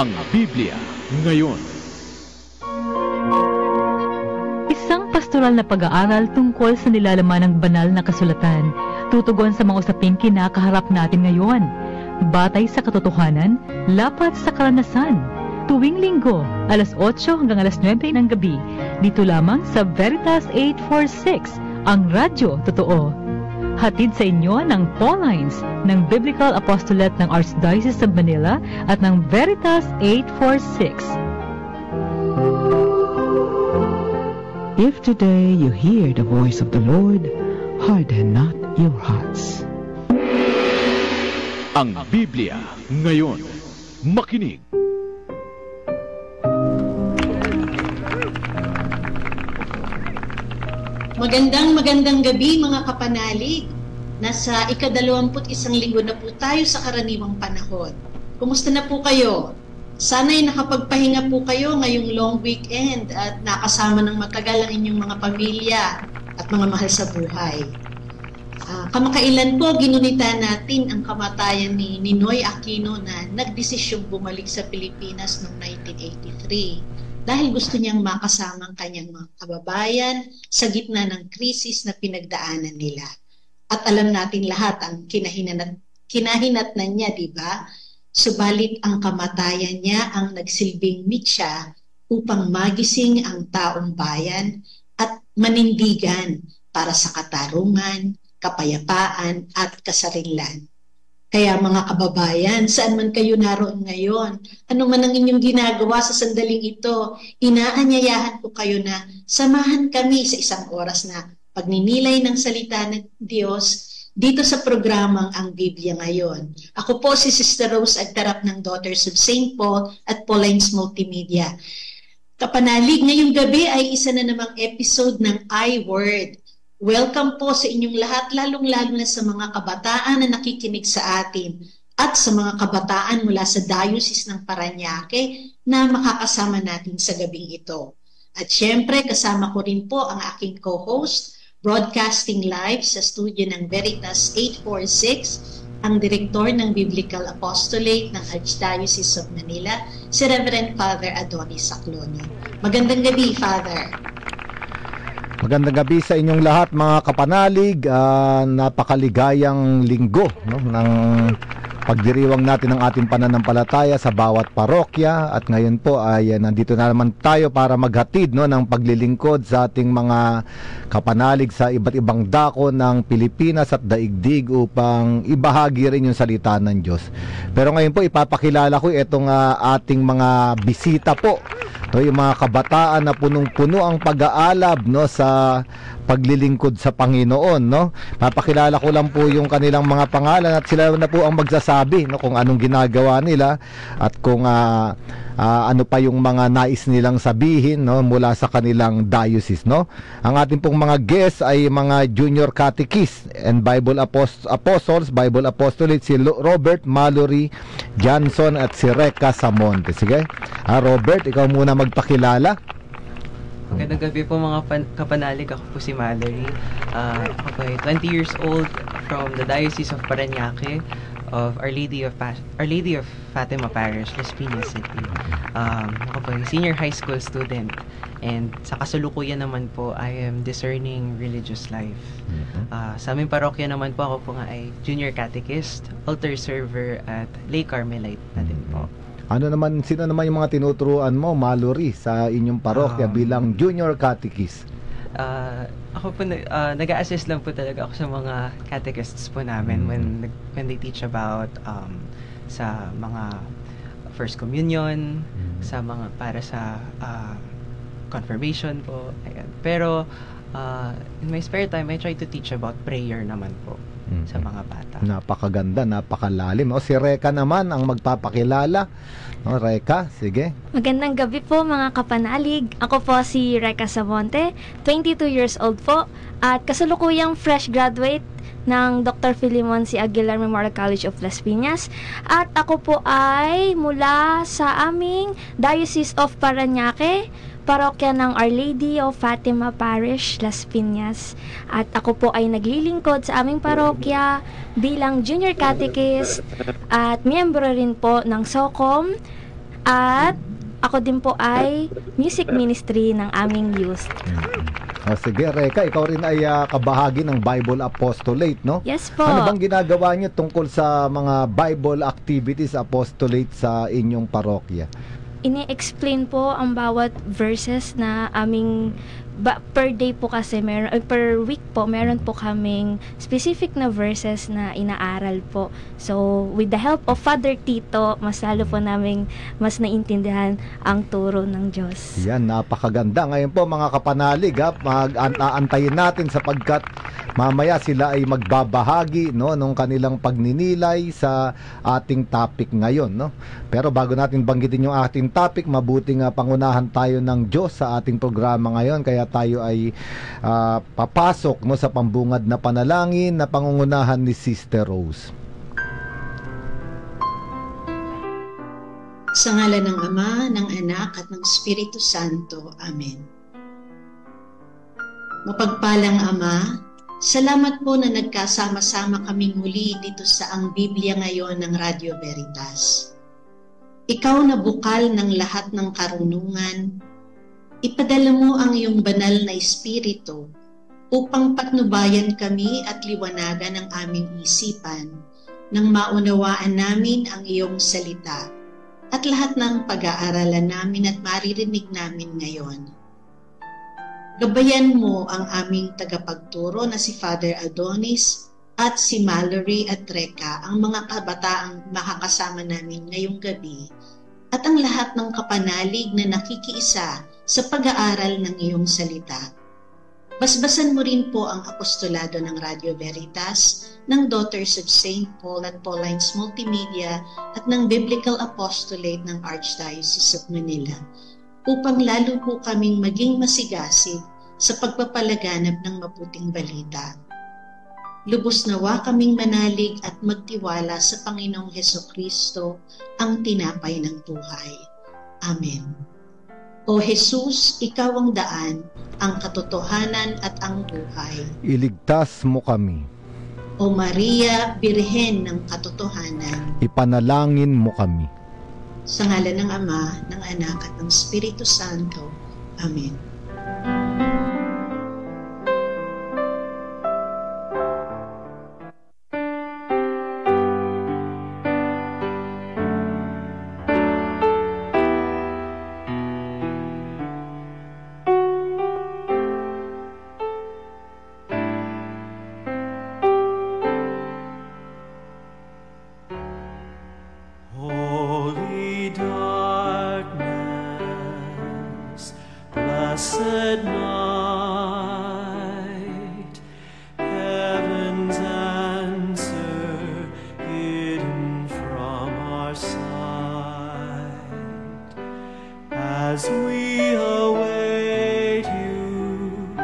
Ang Biblia ngayon. Isang pastoral na pag-aaral tungkol sa nilalaman ng banal na kasulatan, tutugon sa mga usaping kinakaharap natin ngayon. Batay sa katotohanan, lapat sa karanasan. Tuwing linggo, alas 8 hanggang alas 9 ng gabi, dito lamang sa Veritas 846, ang radyo totoo. Hatid sa inyo ng Paulines ng Biblical Apostolate ng Archdiocese of Manila at ng Veritas 846. If today you hear the voice of the Lord, harden not your hearts. Ang Biblia ngayon. Makinig. Magandang gabi mga kapanalig. Nasa ika-21 linggo na po tayo sa karaniwang panahon. Kumusta na po kayo? Sana'y nakapagpahinga po kayo ngayong long weekend at nakasama ng matagal ang inyong mga pamilya at mga mahal sa buhay. Kamakailan po ginunita natin ang kamatayan ni Ninoy Aquino na nagdesisyong bumalik sa Pilipinas noong 1983. Dahil gusto niyang makasama ang kanyang mga kababayan sa gitna ng krisis na pinagdaanan nila. At alam natin lahat ang kinahinatnan niya, di ba? Subalit ang kamatayan niya ang nagsilbing mitya upang magising ang taong bayan at manindigan para sa katarungan, kapayapaan at kasarinlan. Kaya mga kababayan, saan man kayo naroon ngayon, ano man ang inyong ginagawa sa sandaling ito, inaanyayahan ko kayo na samahan kami sa isang oras na pagninilay ng salita ng Diyos dito sa programang Ang Biblia Ngayon. Ako po si Sister Rose Agtarap ng Daughters of St. Paul at Paulines Multimedia. Kapanalig, ngayong gabi ay isa na namang episode ng iWord. Welcome po sa inyong lahat, lalong-lalo na sa mga kabataan na nakikinig sa atin at sa mga kabataan mula sa Diocese ng Parañaque na makakasama natin sa gabing ito. At syempre, kasama ko rin po ang aking co-host, broadcasting live sa studio ng Veritas 846, ang Direktor ng Biblical Apostolate ng Archdiocese of Manila, si Reverend Father Adonis Saclono. Magandang gabi, Father. Magandang gabi sa inyong lahat mga kapanalig. Napakaligayang linggo, no, ng pagdiriwang natin ng ating pananampalataya sa bawat parokya. At ngayon po ay nandito na naman tayo para maghatid, no, ng paglilingkod sa ating mga kapanalig sa iba't ibang dako ng Pilipinas at daigdig upang ibahagi rin yung salita ng Diyos. Pero ngayon po ipapakilala ko itong ating mga bisita po. So, yung mga kabataan na punong-puno ang pag-aalab, no, sa paglilingkod sa Panginoon, no. Papakilala ko lang po yung kanilang mga pangalan at sila na po ang magsasabi, no, kung anong ginagawa nila at kung ano pa yung mga nais nilang sabihin, no, mula sa kanilang diocese, no. Ang ating pong mga guests ay mga junior catechists and Bible apostles, Bible apostolate, si Robert Mallory Johnson at si Reka Samonte. Sige, Robert, ikaw muna magpakilala. Magandang gabi po mga kapanalig. Ako po si Mallory. Ako po ay 20 years old from the Diocese of Parañaque of Our Lady of Fatima Parish, Las Piñas City. Ako po ay senior high school student. And sa kasalukuyan naman po, I am discerning religious life. Sa aming parokya naman po, ako po nga ay junior catechist, altar server at lay Carmelite na din po. Sino naman yung mga tinuturuan mo, Mallory, sa inyong parokya bilang junior catechist? Ako po, nag-a-assist lang po talaga ako sa mga catechists po namin when they teach about sa mga First Communion, sa mga para sa confirmation po. Ayan. Pero in my spare time, I try to teach about prayer naman po sa mga bata. Napakaganda, napakalalim. O si Reka naman ang magpapakilala. No, Reka, sige. Magandang gabi po mga kapanalig. Ako po si Reka Samonte, 22 years old po at kasalukuyang fresh graduate ng Dr. Filimon C. Aguilar Memorial College of Las Piñas. At ako po ay mula sa aming Diocese of Parañaque, parokya ng Our Lady of Fatima Parish, Las Piñas. At ako po ay naglilingkod sa aming parokya bilang junior catechist at miyembro rin po ng SOCOM At ako din po ay music ministry ng aming youth. Sige, Reka, ikaw rin ay kabahagi ng Bible Apostolate, no? Yes po. Ano bang ginagawa niyo tungkol sa mga Bible activities apostolate sa inyong parokya? Ini-explain po ang bawat verses na aming per day po kasi per week po meron po kaming specific na verses na inaaral po. So with the help of Father Tito, mas lalo po naming mas naintindihan ang turo ng Diyos. Yan, napakaganda. Ngayon po mga kapanalig, mag-aantayin natin sapagkat mamaya sila ay magbabahagi, no, nung kanilang pagninilay sa ating topic ngayon, no. Pero bago natin banggitin yung ating topic, mabuting pangunahan tayo ng Diyos sa ating programa ngayon. Kaya tayo ay papasok, no, sa pambungad na panalangin na pangungunahan ni Sister Rose. Sa ngalan ng Ama, ng Anak at ng Espiritu Santo. Amen. Mapagpalang Ama, salamat po na nagkasama-sama kaming muli dito sa Ang Biblia Ngayon ng Radio Veritas. Ikaw na bukal ng lahat ng karunungan, ipadala mo ang iyong banal na Espiritu upang patnubayan kami at liwanagan ang aming isipan nang maunawaan namin ang iyong salita at lahat ng pag-aaralan namin at maririnig namin ngayon. Gabayan mo ang aming tagapagturo na si Father Adonis at si Mallory at Reka, ang mga kabataang makakasama namin ngayong gabi, at ang lahat ng kapanalig na nakikiisa sa pag-aaral ng iyong salita. Basbasan mo rin po ang apostolado ng Radio Veritas, ng Daughters of St. Paul at Paulines Multimedia at ng Biblical Apostolate ng Archdiocese of Manila, upang lalo po kaming maging masigasig sa pagpapalaganap ng mabuting balita. Lubos nawa kaming manalig at magtiwala sa Panginoong Hesukristo, ang tinapay ng buhay. Amen. O Jesus, ikaw ang daan, ang katotohanan at ang buhay. Iligtas mo kami. O Maria, Birhen ng katotohanan, Ipanalangin mo kami. sa ngalan ng Ama, ng Anak at ng Espiritu Santo. Amen. Holy darkness, blessed night, heaven's answer hidden from our sight, as we await you,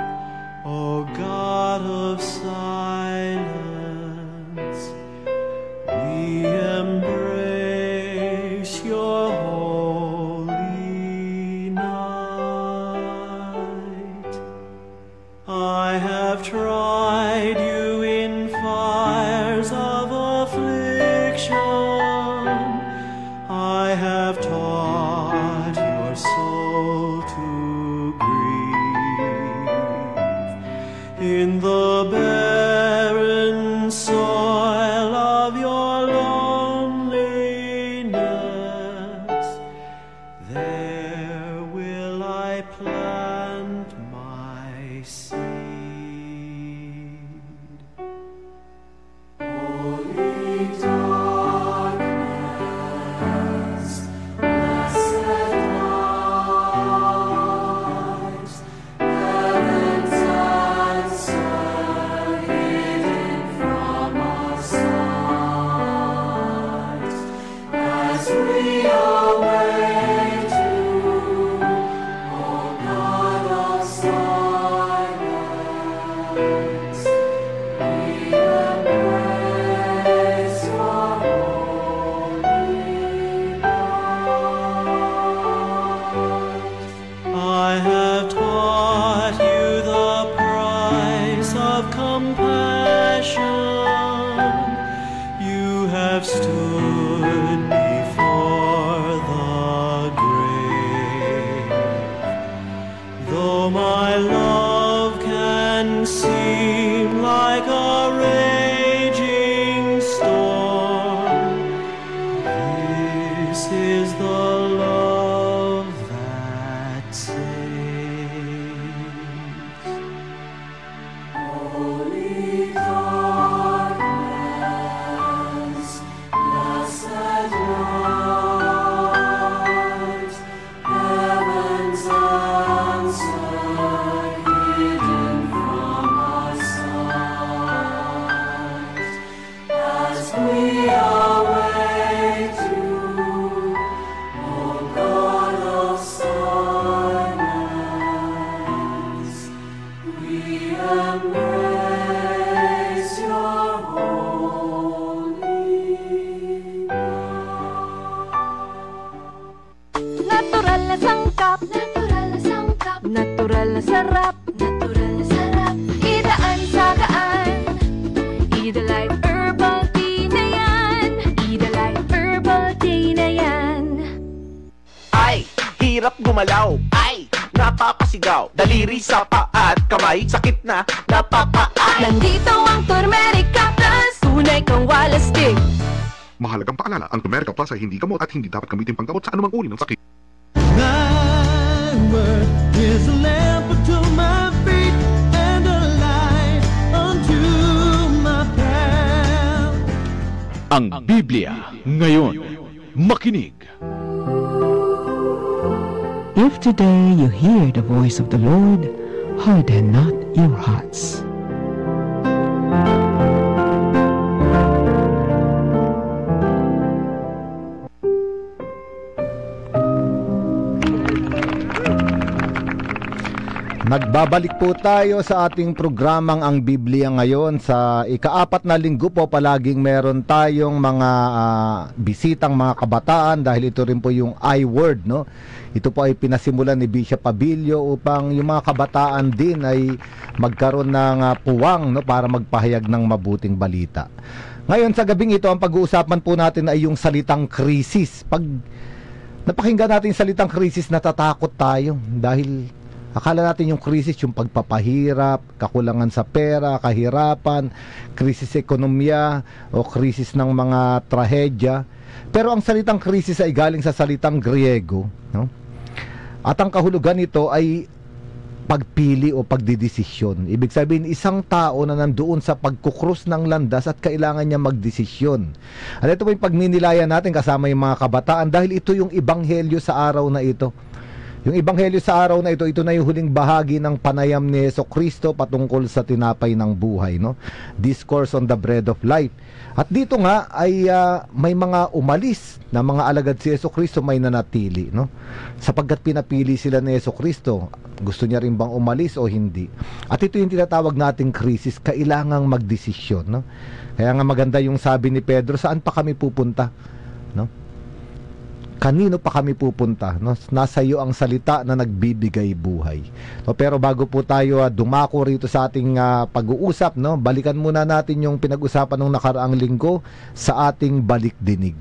O God of silence, we embrace your holy night. I have tried you in fires of affliction. I have taught your soul to grieve. In the barren soil of your loneliness, there will I plant my seed. Holy darkness, blessed night, heaven's answer hidden from our sight, as we await you, O God of silence, we embrace your holy night. I have taught you the price of compassion. You have stood before the Praise your holy name. Natural na sangkap, natural na sarap, idaan sa gaan. Idalite Herbal Tea na yan, Idalite Herbal Tea na yan. Ay, hirap gumalaw. Ay, napapasigaw. Daliri sa paa at kamay, sakit na napapaan. Nandito ang Turmerica Plus, tunay kang walastig. Mahalagang paalala, ang Turmerica Plus ay hindi gamot at hindi dapat gamitin panggamot sa anumang uri ng sakit. Thy word is a lamp unto my feet and a light unto my path. Ang Biblia ngayon. Makinig. If today you hear the voice of the Lord, harden not your hearts. Nagbabalik po tayo sa ating programang Ang Biblia ngayon. Sa ika-4 na linggo po, palaging meron tayong mga bisitang mga kabataan dahil ito rin po yung I-Word, no? Ito po ay pinasimulan ni Bishop Abilio upang yung mga kabataan din ay magkaroon ng puwang, no, para magpahayag ng mabuting balita. Ngayon sa gabing ito, ang pag-uusapan po natin ay yung salitang krisis. Pag napakinggan natin yung salitang krisis, natatakot tayo dahil akala natin yung krisis, yung pagpapahirap, kakulangan sa pera, kahirapan, krisis ekonomiya, o krisis ng mga trahedya. Pero ang salitang krisis ay galing sa salitang Griego, no? At ang kahulugan nito ay pagpili o pagdidesisyon. Ibig sabihin, isang tao na nandoon sa pagkukrus ng landas at kailangan niya magdesisyon. At ito po yung pagminilayan natin kasama yung mga kabataan dahil ito yung ebanghelyo sa araw na ito. Yung ebanghelyo sa araw na ito, ito na yung huling bahagi ng panayam ni Jesucristo patungkol sa tinapay ng buhay, no? Discourse on the bread of life. At dito nga ay may mga umalis na mga alagad si Jesucristo, may nanatili, no? Sapagkat pinapili sila ni Jesucristo, gusto niya rin bang umalis o hindi? At ito yung tinatawag nating krisis, kailangang magdesisyon, no? Kaya nga maganda yung sabi ni Pedro, saan pa kami pupunta, no? Kanino pa kami pupunta, no? Nasa iyo ang salita na nagbibigay buhay. No, pero bago po tayo dumako rito sa ating pag-uusap, no, balikan muna natin yung pinag-usapan ng nakaraang linggo sa ating Balikdinig.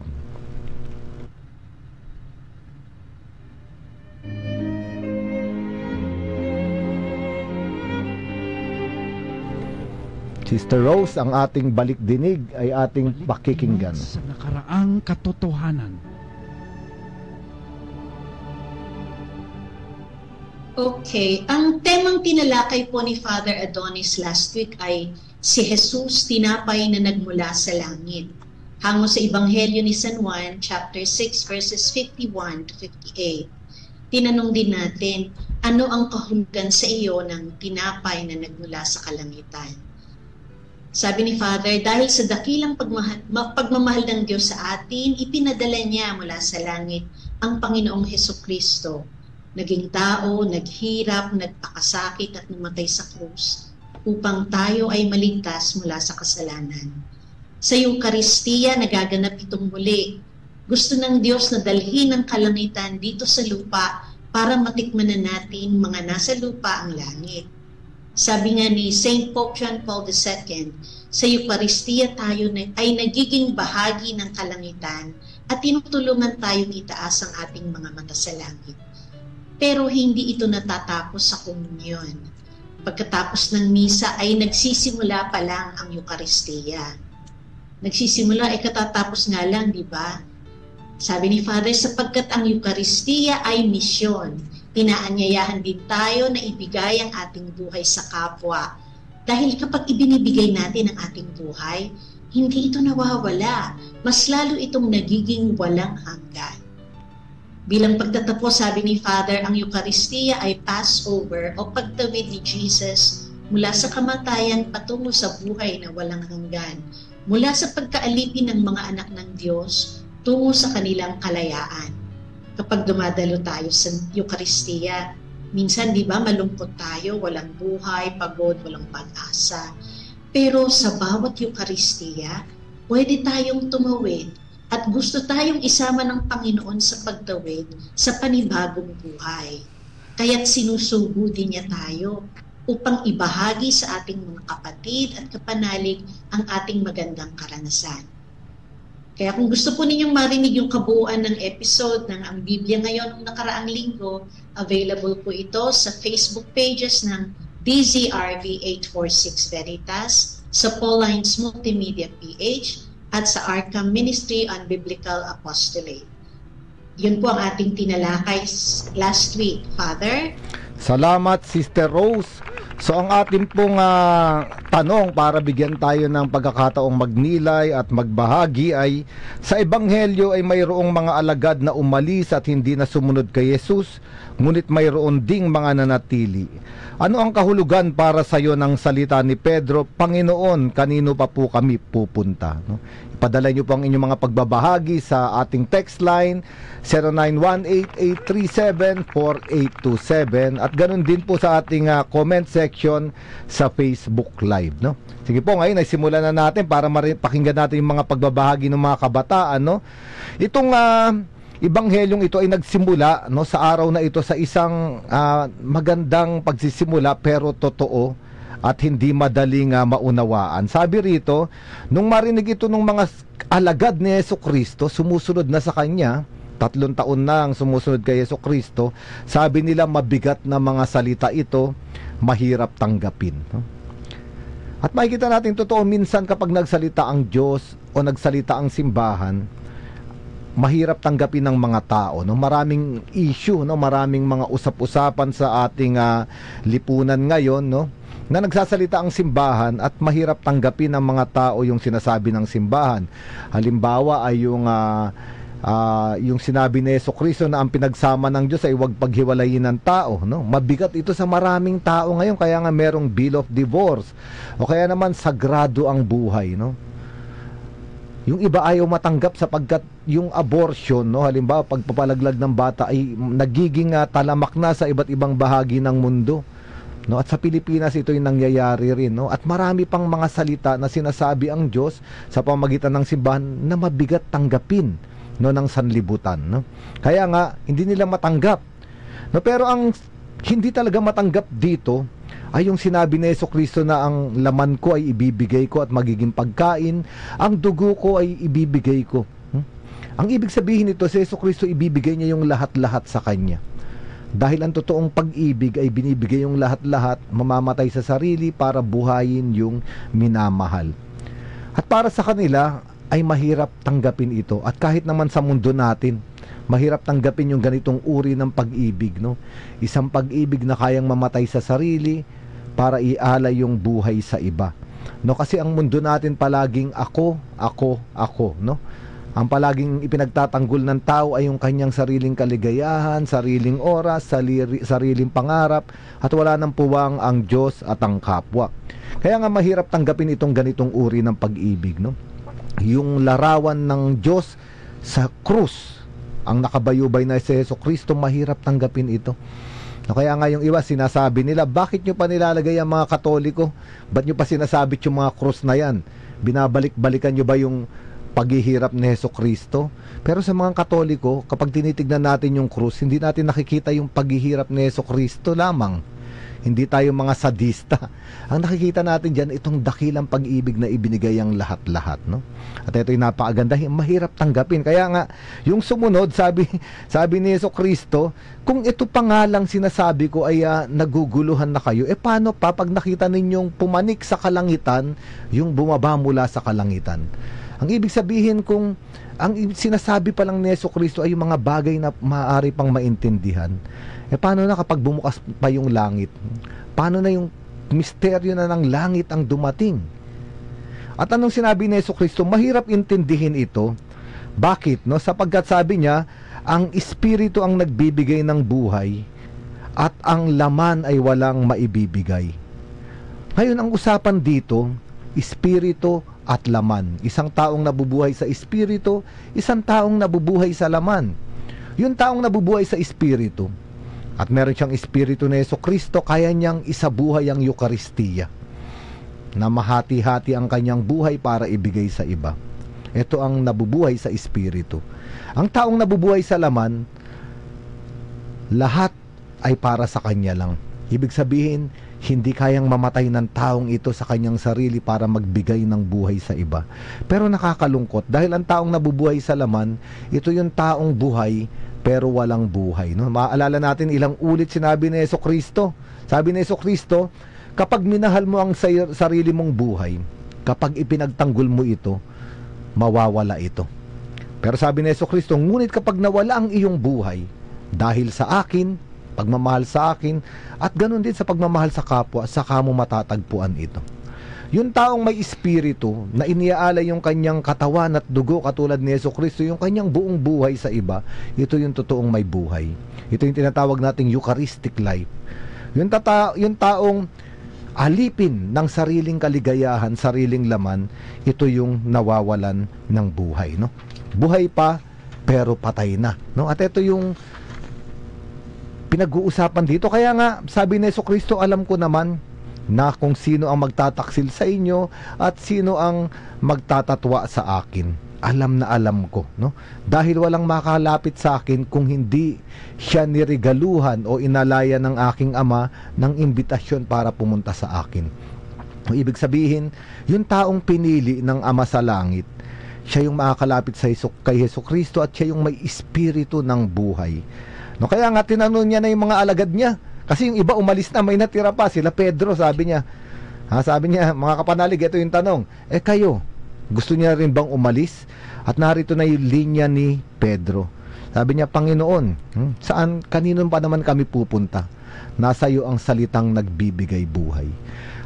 Sister Rose, ang ating Balikdinig ay ating pakikinggan. Sa nakaraang katotohanan. Okay, ang temang tinalakay po ni Father Adonis last week ay si Jesus, tinapay na nagmula sa langit. Hango sa Ebanghelyo ni San Juan, chapter 6, verses 51 to 58. Tinanong din natin, ano ang kahulugan sa iyo ng tinapay na nagmula sa kalangitan? Sabi ni Father, dahil sa dakilang pagmamahal ng Diyos sa atin, ipinadala niya mula sa langit ang Panginoong Hesukristo. Naging tao, naghirap, nagpakasakit at namatay sa krus upang tayo ay maligtas mula sa kasalanan. Sa Eucharistia, nagaganap itong muli. Gusto ng Diyos na dalhin ang kalangitan dito sa lupa para matikman na natin mga nasa lupa ang langit. Sabi nga ni St. Pope John Paul II, sa Eucharistia tayo ay nagiging bahagi ng kalangitan at tinutulungan tayong itaas ang ating mga mata sa langit. Pero hindi ito natatapos sa komunyon. Pagkatapos ng misa ay nagsisimula pa lang ang Eucharistia. Nagsisimula ay katatapos nga lang, di ba? Sabi ni Father, sapagkat ang Eucharistia ay misyon, inaanyayahan din tayo na ibigay ang ating buhay sa kapwa. Dahil kapag ibinibigay natin ang ating buhay, hindi ito nawawala. Mas lalo itong nagiging walang hanggan. Bilang pagtatapos, sabi ni Father, ang Eucharistia ay Passover o pagtawid ni Jesus mula sa kamatayan patungo sa buhay na walang hanggan, mula sa pagkaalipin ng mga anak ng Diyos tungo sa kanilang kalayaan. Kapag dumadalo tayo sa Eucharistia, Minsan, di ba, malungkot tayo, walang buhay, pagod, walang pag-asa. Pero sa bawat Eucharistia, pwede tayong tumawid at gusto tayong isama ng Panginoon sa pagtawid sa panibagong buhay. Kaya't sinusugudi niya tayo upang ibahagi sa ating mga kapatid at kapanalig ang ating magandang karanasan. Kaya kung gusto po ninyong marinig yung kabuuan ng episode ng Ang Biblia Ngayon ng nakaraang linggo, available po ito sa Facebook pages ng DZRV 846 Veritas, sa Paulines Multimedia PH, at sa Arkham Ministry on Biblical Apostolate. Yun po ang ating tinalakay last week, Father. Salamat, Sister Rose. So ang ating pong tanong para bigyan tayo ng pagkakataong magnilay at magbahagi ay, sa Ebanghelyo ay mayroong mga alagad na umalis at hindi na sumunod kay Jesus, ngunit mayroon ding mga nanatili. Ano ang kahulugan para sa iyo ng salita ni Pedro, Panginoon, kanino pa po kami pupunta? No? Ipadala niyo po ang inyong mga pagbabahagi sa ating text line 0918-837-4827 at ganun din po sa ating comment section sa Facebook Live. No? Sige po, ngayon ay simulan na natin para pakinggan natin yung mga pagbabahagi ng mga kabataan. No? Itong Ebanghelyong ito ay nagsimula, no, sa araw na ito sa isang magandang pagsisimula pero totoo at hindi madaling maunawaan. Sabi rito, nung marinig ito ng mga alagad ni Jesucristo, sumusunod na sa kanya, 3 taon na ang sumusunod kay Jesucristo, sabi nila mabigat na mga salita ito, mahirap tanggapin. No? At makikita natin totoo, minsan kapag nagsalita ang Diyos o nagsalita ang simbahan, mahirap tanggapin ng mga tao, no? Maraming issue, no? Maraming mga usap-usapan sa ating lipunan ngayon, no? Na nagsasalita ang simbahan at mahirap tanggapin ng mga tao yung sinasabi ng simbahan. Halimbawa ay yung sinabi ni Jesucristo na ang pinagsama ng Diyos ay huwag paghiwalayin ng tao, no? Mabigat ito sa maraming tao ngayon, kaya nga merong bill of divorce o kaya naman sagrado ang buhay, no? Yung iba ayaw matanggap sapagkat yung abortion, no, halimbawa pagpapalaglag ng bata ay nagiging talamak na sa iba't ibang bahagi ng mundo, no? At sa Pilipinas ito yung nangyayari rin, no? At marami pang mga salita na sinasabi ang Diyos sa pamamagitan ng simbahan na mabigat tanggapin, no, ng sanlibutan, no? Kaya nga hindi nila matanggap, no? Pero ang hindi talaga matanggap dito ay yung sinabi ni Jesucristo na ang laman ko ay ibibigay ko at magiging pagkain, ang dugo ko ay ibibigay ko. Ang ibig sabihin nito, si Jesucristo ibibigay niya yung lahat-lahat sa kanya. Dahil ang totoong pag-ibig ay binibigay yung lahat-lahat, mamamatay sa sarili para buhayin yung minamahal. At para sa kanila ay mahirap tanggapin ito. At kahit naman sa mundo natin, mahirap tanggapin yung ganitong uri ng pag-ibig, no? Isang pag-ibig na kayang mamatay sa sarili para ialay yung buhay sa iba, no? Kasi ang mundo natin palaging ako, no? Ang palaging ipinagtatanggol ng tao ay yung kanyang sariling kaligayahan, sariling oras, sariling pangarap, at wala nang puwang ang Diyos at ang kapwa. Kaya nga mahirap tanggapin itong ganitong uri ng pag-ibig, no? Yung larawan ng Diyos sa krus, ang nakabayubay na si Jesucristo, mahirap tanggapin ito. No, kaya nga yung iba sinasabi nila, bakit nyo pa nilalagay ang mga Katoliko? Ba't nyo pa sinasabit yung mga krus na yan? Binabalik-balikan nyo ba yung paghihirap ni Jesucristo? Pero sa mga Katoliko, kapag tinitignan natin yung krus, hindi natin nakikita yung paghihirap ni Jesucristo lamang. Hindi tayo mga sadista. Ang nakikita natin dyan, itong dakilang pag-ibig na ibinigay ang lahat-lahat, no? At ito yung napakaganda, mahirap tanggapin. Kaya nga, yung sumunod, sabi ni Jesucristo, kung ito pa nga lang sinasabi ko ay naguguluhan na kayo, paano pa pag nakita ninyong pumanik sa kalangitan, yung bumaba mula sa kalangitan? Ang ibig sabihin, kung ang sinasabi pa lang ni Jesucristo ay yung mga bagay na maaari pang maintindihan, paano na kapag bumukas pa yung langit? Paano na yung misteryo na ng langit ang dumating? At anong sinabi ni Jesucristo? Mahirap intindihin ito. Bakit? No? Sapagkat sabi niya, ang Espiritu ang nagbibigay ng buhay at ang laman ay walang maibibigay. Ngayon, ang usapan dito, Espiritu at laman. Isang taong nabubuhay sa Espiritu, isang taong nabubuhay sa laman. Yung taong nabubuhay sa Espiritu, at meron siyang Espiritu na Jesucristo, kaya niyang isabuhay ang Eucharistia, na mahati-hati ang kanyang buhay para ibigay sa iba. Ito ang nabubuhay sa Espiritu. Ang taong nabubuhay sa laman, lahat ay para sa kanya lang. Ibig sabihin, hindi kayang mamatay ng taong ito sa kanyang sarili para magbigay ng buhay sa iba. Pero nakakalungkot, dahil ang taong nabubuhay sa laman, ito yung taong buhay pero walang buhay. No? Maalala natin ilang ulit sinabi ni Jesucristo. Sabi ni Jesucristo, kapag minahal mo ang sarili mong buhay, kapag ipinagtanggol mo ito, mawawala ito. Pero sabi ni Jesucristo, ngunit kapag nawala ang iyong buhay, dahil sa akin, pagmamahal sa akin, at ganun din sa pagmamahal sa kapwa, saka mo matatagpuan ito. Yung taong may espiritu na iniaalay yung kanyang katawan at dugo katulad ni Jesucristo, yung kanyang buong buhay sa iba, ito yung totoong may buhay. Ito yung tinatawag nating Eucharistic life. Yung taong alipin ng sariling kaligayahan, sariling laman, ito yung nawawalan ng buhay. No? Buhay pa, pero patay na. No? At ito yung pinag-uusapan dito. Kaya nga, sabi ni Jesucristo, alam ko naman na kung sino ang magtataksil sa inyo at sino ang magtatatwa sa akin. Alam na alam ko. No? Dahil walang makalapit sa akin kung hindi siya niregaluhan o inalaya ng aking ama ng imbitasyon para pumunta sa akin. O, ibig sabihin, yung taong pinili ng ama sa langit, siya yung makakalapit kay Jesucristo at siya yung may espiritu ng buhay. No, kaya nga tinanong niya na yung mga alagad niya. Kasi yung iba umalis na, may natira pa. Sila Pedro, sabi niya. Sabi niya, mga kapanalig, ito yung tanong. Kayo, gusto niya rin bang umalis? At narito na yung linya ni Pedro. Sabi niya, Panginoon, saan, kanino pa naman kami pupunta? Nasa iyo ang salitang nagbibigay buhay.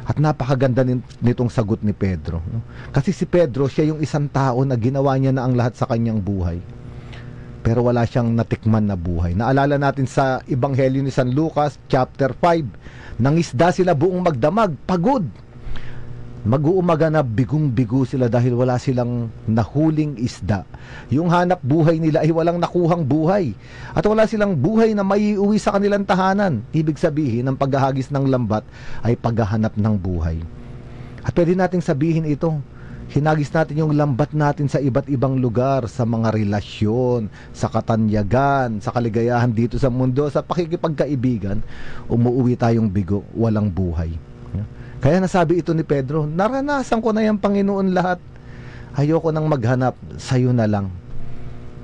At napakaganda nitong sagot ni Pedro. No? Kasi si Pedro, siya yung isang tao na ginawa niya na ang lahat sa kanyang buhay. Pero wala siyang natikman na buhay. Naalala natin sa Ebanghelyo ni San Lucas, chapter 5, nangisda sila buong magdamag, pagod. Mag-uumaga na bigong-bigo sila dahil wala silang nahuling isda. Yung hanap buhay nila ay walang nakuhang buhay. At wala silang buhay na maiuwi sa kanilang tahanan. Ibig sabihin, ang paghahagis ng lambat ay paghahanap ng buhay. At pwede nating sabihin ito, hinagis natin yung lambat natin sa iba't ibang lugar, sa mga relasyon, sa katanyagan, sa kaligayahan dito sa mundo, sa pakikipagkaibigan, umuwi tayong bigo, walang buhay. Kaya nasabi ito ni Pedro, naranasan ko na yung Panginoon lahat. Ayoko nang maghanap, sa'yo na lang.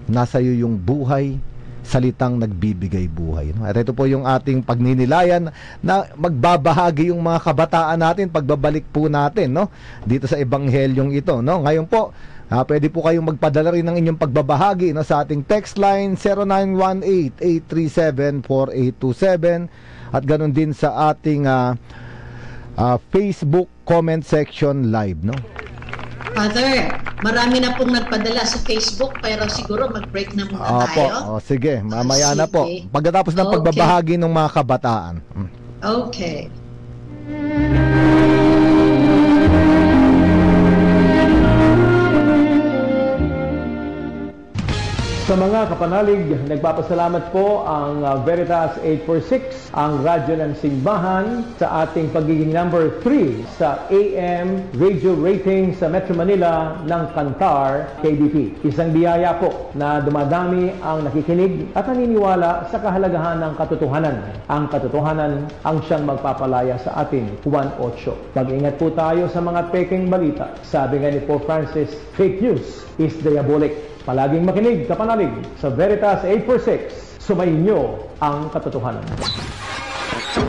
Nasa iyo yung buhay, salitang nagbibigay buhay. At ito po yung ating pagninilayan na magbabahagi yung mga kabataan natin, pagbabalik po natin, no? Dito sa Ebanghelyong ito, no? Ngayon po, pwede po kayong magpadala rin ng inyong pagbabahagi, no, sa ating text line 0918-837-4827 at ganun din sa ating Facebook comment section live, no? Father, marami na pong nagpadala sa Facebook, pero siguro mag-break na muna tayo. Sige, mamaya na po. Pagkatapos ng pagbabahagi ng mga kabataan. Okay. Sa mga kapanalig, nagpapasalamat po ang Veritas 846, ang radyo ng simbahan, sa ating pagiging number 3 sa AM radio rating sa Metro Manila ng Kantar KBP. Isang biyaya po na dumadami ang nakikinig at naniniwala sa kahalagahan ng katotohanan. Ang katotohanan ang siyang magpapalaya sa atin. Juan 8. Mag-ingat po tayo sa mga peking balita. Sabi nga ni Pope Francis, fake news is diabolic. Palaging makinig, kapanalig, sa Veritas 846. Sumayin niyo ang katotohanan.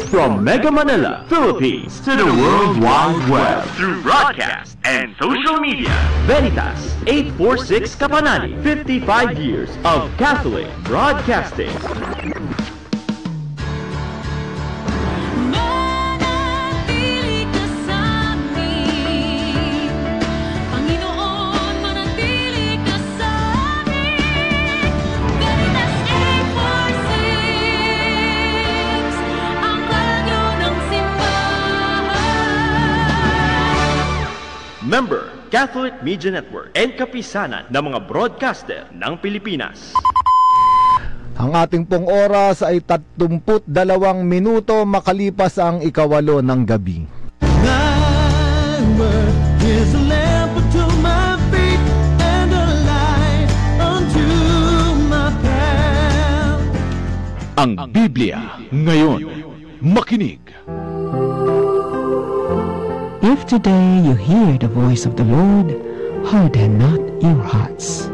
From Mega Manila, Philippines, to the World Wide Web, through broadcast and social media, Veritas 846 Kapanali, 55 years of Catholic broadcasting. Member, Catholic Media Network and kapisanan ng mga broadcaster ng Pilipinas. Ang ating pong oras ay 32 minuto makalipas ang 8 ng gabi. Thy word is a lamp unto my feet and a light unto my path. Ang Biblia ngayon. Makinig. If today you hear the voice of the Lord, harden not your hearts.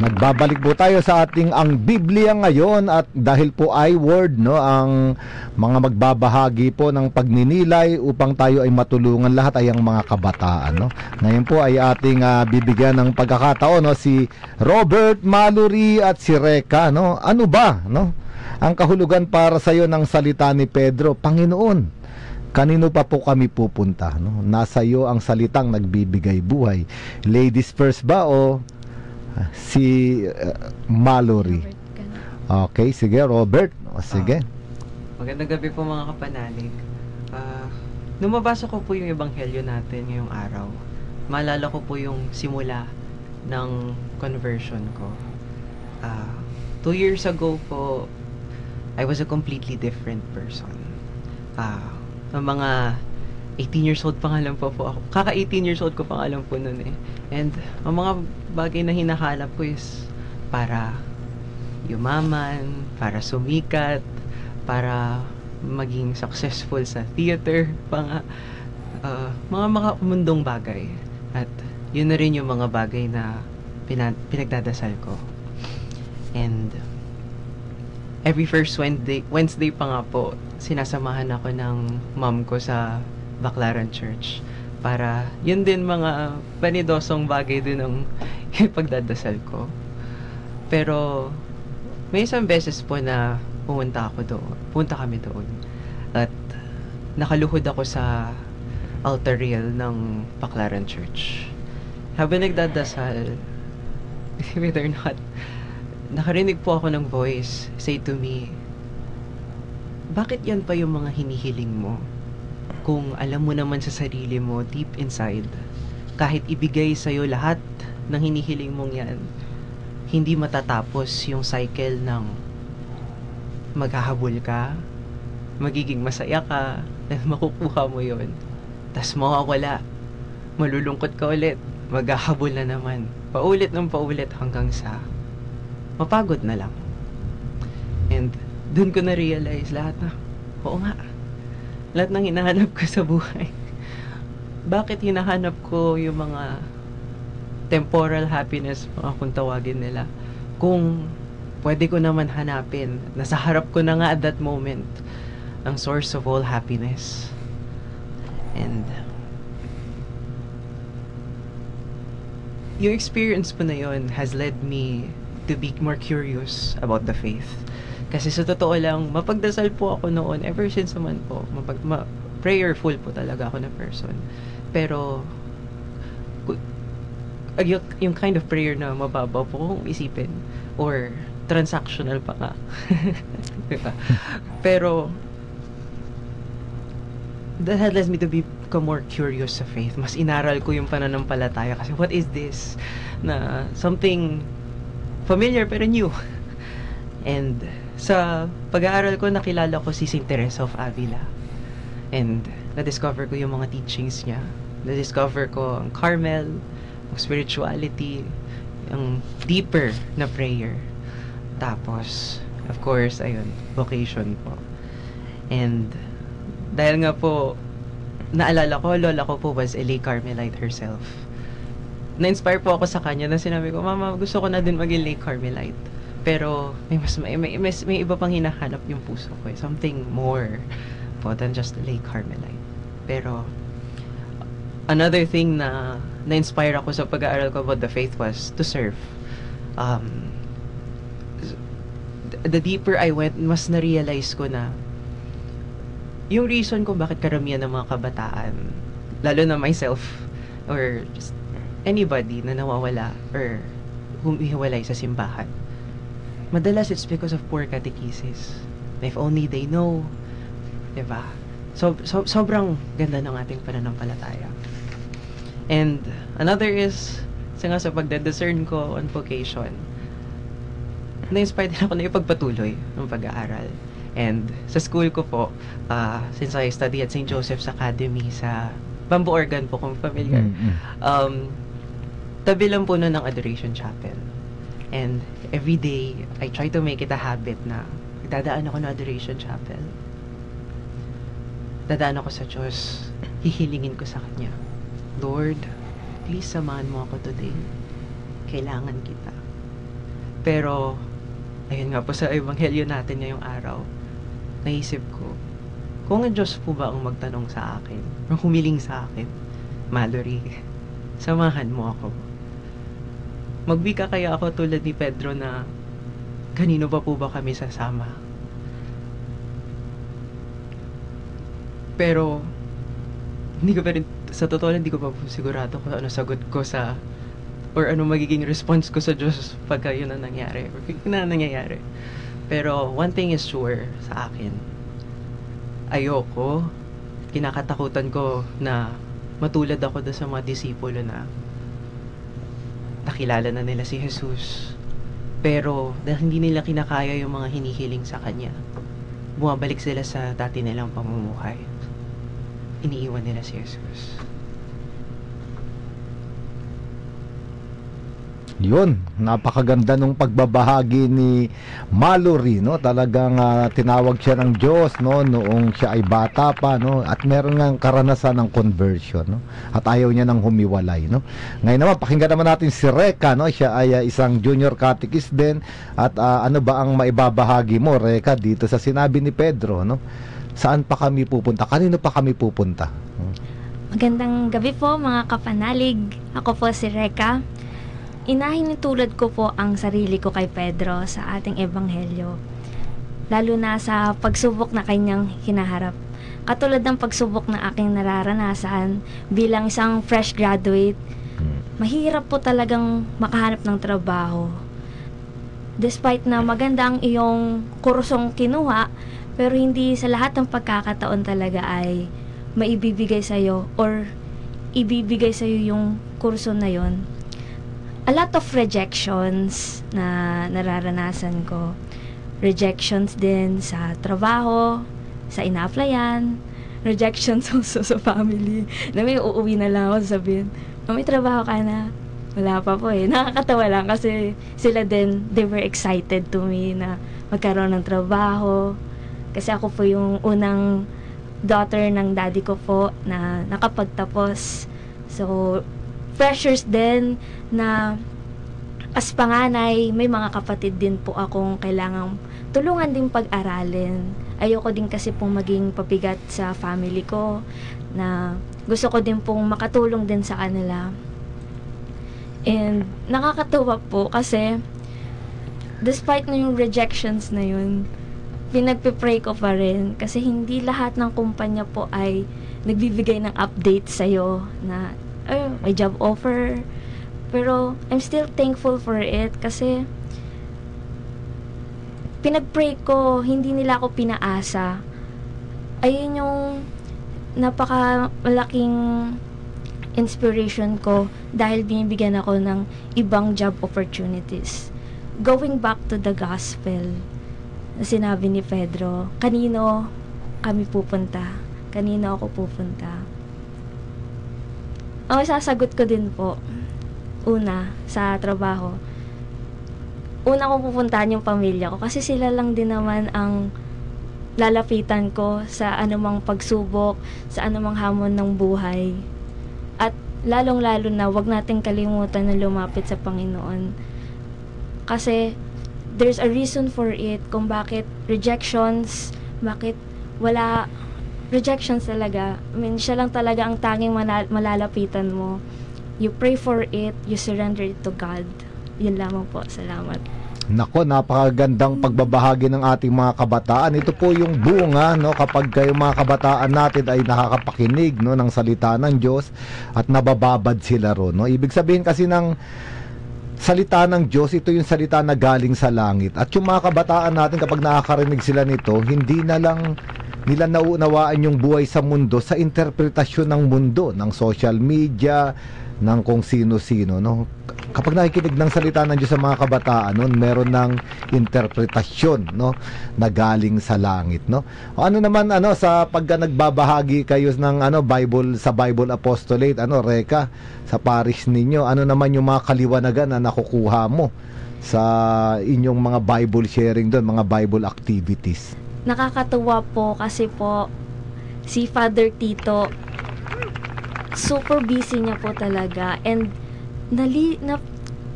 Nagbabalik po tayo sa ating ang Biblia ngayon, at dahil po ay word, no, ang mga magbabahagi po ng pagninilay upang tayo ay matulungan lahat ay ang mga kabataan, no. Ngayon po ay ating bibigyan ng pagkakataon, no, si Robert, Mallory at si Reka, no. Ano ba, no, ang kahulugan para sa iyo ng salita ni Pedro? Panginoon, kanino pa po kami pupunta, no? Nasa iyo ang salitang nagbibigay buhay. Ladies first ba o si Mallory? Okay, sige Robert. O, sige. Magandang gabi po mga kapanalig. Nung mabasa ko po yung ebanghelyo natin ngayong araw, maalala ko po yung simula ng conversion ko. 2 years ago po, I was a completely different person. Ng mga 18 years old pa nga lang po ako. Kaka 18 years old ko pa nga lang po nun eh. And ang mga bagay na hinahanap ko is para yumaman, para sumikat, para maging successful sa theater, mga mundong bagay. At yun na rin yung mga bagay na pinagdadasal ko. And every first Wednesday pa nga po, sinasamahan ako ng mom ko sa Baclaran Church para yun din mga panidosong bagay din ng pagdadasal ko. Pero may isang beses po na pumunta kami doon at nakaluhod ako sa altar rail ng Baclaran Church. Habang nagdadasal, believe it or not, nakarinig po ako ng voice say to me, bakit yan pa yung mga hinihiling mo? Kung alam mo naman sa sarili mo, deep inside, kahit ibigay sa'yo lahat ng hinihiling mong yan, hindi matatapos yung cycle ng maghahabol ka, magiging masaya ka, at makukuha mo yon. Tas mawawala, malulungkot ka ulit, maghahabol na naman, paulit ng paulit hanggang sa mapagod na lang. And dun ko na-realize lahat na, oo nga, lahat ng hinahanap ko sa buhay. Bakit hinahanap ko yung mga temporal happiness, mga kung tawagin nila, kung pwede ko naman hanapin, nasa harap ko na nga at that moment, ang source of all happiness. And yung experience po na yun has led me to be more curious about the faith. Kasi sa totoo lang, mapagdasal po ako noon, ever since naman po, prayerful po talaga ako na person. Pero, yung kind of prayer na mababaw po kung isipin, or transactional pa nga. Diba? Pero, that had led me to become more curious sa faith. Mas inaral ko yung pananampalataya kasi what is this? Na something familiar pero new. And sa pag-aaral ko, nakilala ko si Saint Teresa of Avila. And na-discover ko yung mga teachings niya. Na-discover ko ang Carmel, ang spirituality, ang deeper na prayer. Tapos, of course, ayun, vocation po. And dahil nga po, naalala ko, lola ko po was a lay Carmelite herself. Na-inspire po ako sa kanya na sinabi ko, Mama, gusto ko na din maging lay Carmelite. Pero may iba pang hinahanap yung puso ko. Something more po than just a lay Carmelite. Pero another thing na na-inspire ako sa pag-aaral ko about the faith was to serve. The deeper I went, mas na-realize ko na yung reason kung bakit karamihan ng mga kabataan, lalo na myself or just anybody na nawawala or humihiwalay sa simbahan, madalas it's because of poor catechesis. If only they know, diba? sobrang ganda ng ating pananampalataya. And another is, sa pagdadiscern ko on vocation, na-inspire din ako na ipagpatuloy ng pag-aaral. And sa school ko po, since I study at St. Joseph's Academy sa Bamboo Organ po, kung familiar, tabi lang po nun ng Adoration Chapel. And every day, I try to make it a habit na dadaan ako ng Adoration Chapel. Dadaan ako sa Diyos, hihilingin ko sa Kanya, Lord, please samahan mo ako today. Kailangan kita. Pero, ayun nga po sa ebanghelyo natin ngayong araw, naisip ko, kung ang Diyos po ba ang magtanong sa akin, ang humiling sa akin, Mallory, samahan mo ako. Magbika kaya ako tulad ni Pedro na kanino pa po ba kami sasama? Pero, hindi ko pa rin, sa totoo lang, hindi ko pa po sigurado kung ano sagot ko sa, or ano magiging response ko sa Diyos pagka yun na nangyari, or yun na nangyayari. Pero, one thing is sure sa akin, ayoko, kinakatakutan ko na matulad ako doon sa mga disipulo na nakilala na nila si Jesus. Pero, dahil hindi nila kinakaya yung mga hinihiling sa Kanya, bumabalik sila sa dati nilang pamumuhay. Iniiwan nila si Jesus. Yun, napakaganda nung pagbabahagi ni Mallory, no? Talagang tinawag siya ng Diyos, no, noong siya ay bata pa, no? At meron ngang karanasan ng conversion, no? At ayaw niya nang humiwalay, no? Ngayon naman, pakinggan naman natin si Reka, no? Siya ay isang junior catechist din. At ano ba ang maibabahagi mo, Reka, dito sa sinabi ni Pedro, no? Saan pa kami pupunta? Kanino pa kami pupunta? Magandang gabi po mga kapanalig. Ako po si Reka. Inahinitulad ko po ang sarili ko kay Pedro sa ating ebanghelyo, lalo na sa pagsubok na kanyang hinaharap. Katulad ng pagsubok na aking nararanasan bilang isang fresh graduate, mahirap po talagang makahanap ng trabaho. Despite na maganda ang iyong kursong kinuha, pero hindi sa lahat ng pagkakataon talaga ay maibibigay sa'yo or ibibigay sa'yo yung kurso na yon. A lot of rejections na nararanasan ko. Rejections din sa trabaho, sa ina-applyan, rejections also sa family. Na may uuwi na lang ako sabihin, may trabaho ka na? Wala pa po eh. Nakakatawa lang kasi sila din, they were excited to me na magkaroon ng trabaho. Kasi ako po yung unang daughter ng daddy ko po na nakapagtapos. So, pressures din na as panganay, may mga kapatid din po akong kailangang tulungan din pag-aralin. Ayoko din kasi pong maging pabigat sa family ko na gusto ko din pong makatulong din sa kanila. And nakakatuwa po kasi despite na yung rejections na yun, pinagpipray ko pa rin kasi hindi lahat ng kumpanya po ay nagbibigay ng update sa'yo na may job offer. Pero I'm still thankful for it kasi pinagpray ko, hindi nila ako pinaasa. Ayun yung napaka-malaking inspiration ko dahil binibigyan ako ng ibang job opportunities. Going back to the gospel na sinabi ni Pedro, kanino kami pupunta? Kanino ako pupunta? Ang sasagot ko din po, una, sa trabaho. Una ko pupuntahan yung pamilya ko kasi sila lang din naman ang lalapitan ko sa anumang pagsubok, sa anumang hamon ng buhay. At lalong-lalo na, wag nating kalimutan na lumapit sa Panginoon. Kasi there's a reason for it kung bakit rejections, bakit wala rejections talaga. I mean, siya lang talaga ang tanging malalapitan mo. You pray for it, you surrender it to God. Yun lamang po. Salamat. Nako, napakagandang pagbabahagi ng ating mga kabataan. Ito po yung bunga, no, kapag yung mga kabataan natin ay nakakapakinig, no, ng salita ng Diyos at nabababad sila ron, no. Ibig sabihin kasi ng salita ng Diyos, ito yung salita na galing sa langit. At yung mga kabataan natin, kapag nakakarinig sila nito, hindi na lang nila nauunawaan yung buhay sa mundo sa interpretasyon ng mundo, ng social media, ng kung sino-sino, no? Kapag nakikinig ng salita ng Diyos sa mga kabataan, no, meron ng interpretasyon, no, na galing sa langit, no? O ano naman, sa pagka nagbabahagi kayo ng Bible sa Bible Apostolate, Reka, sa parish ninyo, ano naman yung mga kaliwanagan na nakukuha mo sa inyong mga Bible sharing doon, mga Bible activities? Nakakatuwa po kasi po si Father Tito, super busy niya po talaga, and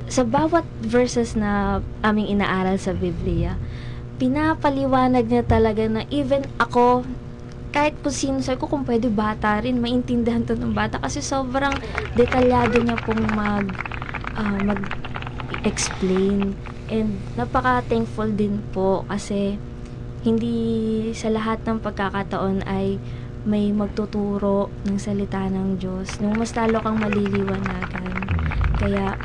sa bawat verses na aming inaaral sa Biblia, pinapaliwanag niya talaga na even ako, kahit kung sino sabi ko, kung pwede bata rin, maintindihan to ng bata kasi sobrang detalyado niya pong mag-explain, and napaka-thankful din po kasi hindi sa lahat ng pagkakataon ay may magtuturo ng salita ng Diyos nung mas lalo kang maliliwanagan. Kaya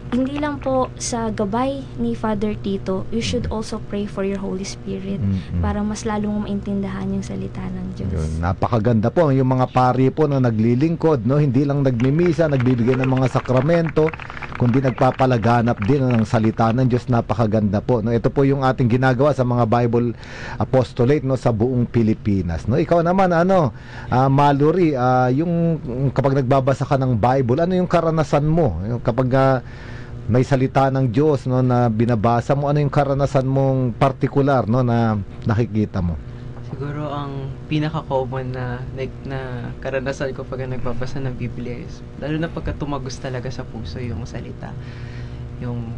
hindi lang po sa gabay ni Father Tito, you should also pray for your Holy Spirit para mas lalong maintindihan yung salita ng Diyos. Yun, napakaganda po yung mga pari po na naglilingkod, no? Hindi lang nagmimisa, nagbibigay ng mga sakramento, kundi nagpapalaganap din ng salita ng Diyos. Napakaganda po, no? Ito po yung ating ginagawa sa mga Bible Apostolate, no, sa buong Pilipinas, no? Ikaw naman, Mallory, yung kapag nagbabasa ka ng Bible, ano yung karanasan mo kapag may salita ng Diyos, no, na binabasa mo? Ano yung karanasan mong partikular, no, na nakikita mo? Siguro ang pinaka-common na karanasan ko pag nagbabasa ng Biblia is, lalo na pagka tumagos talaga sa puso yung salita. Yung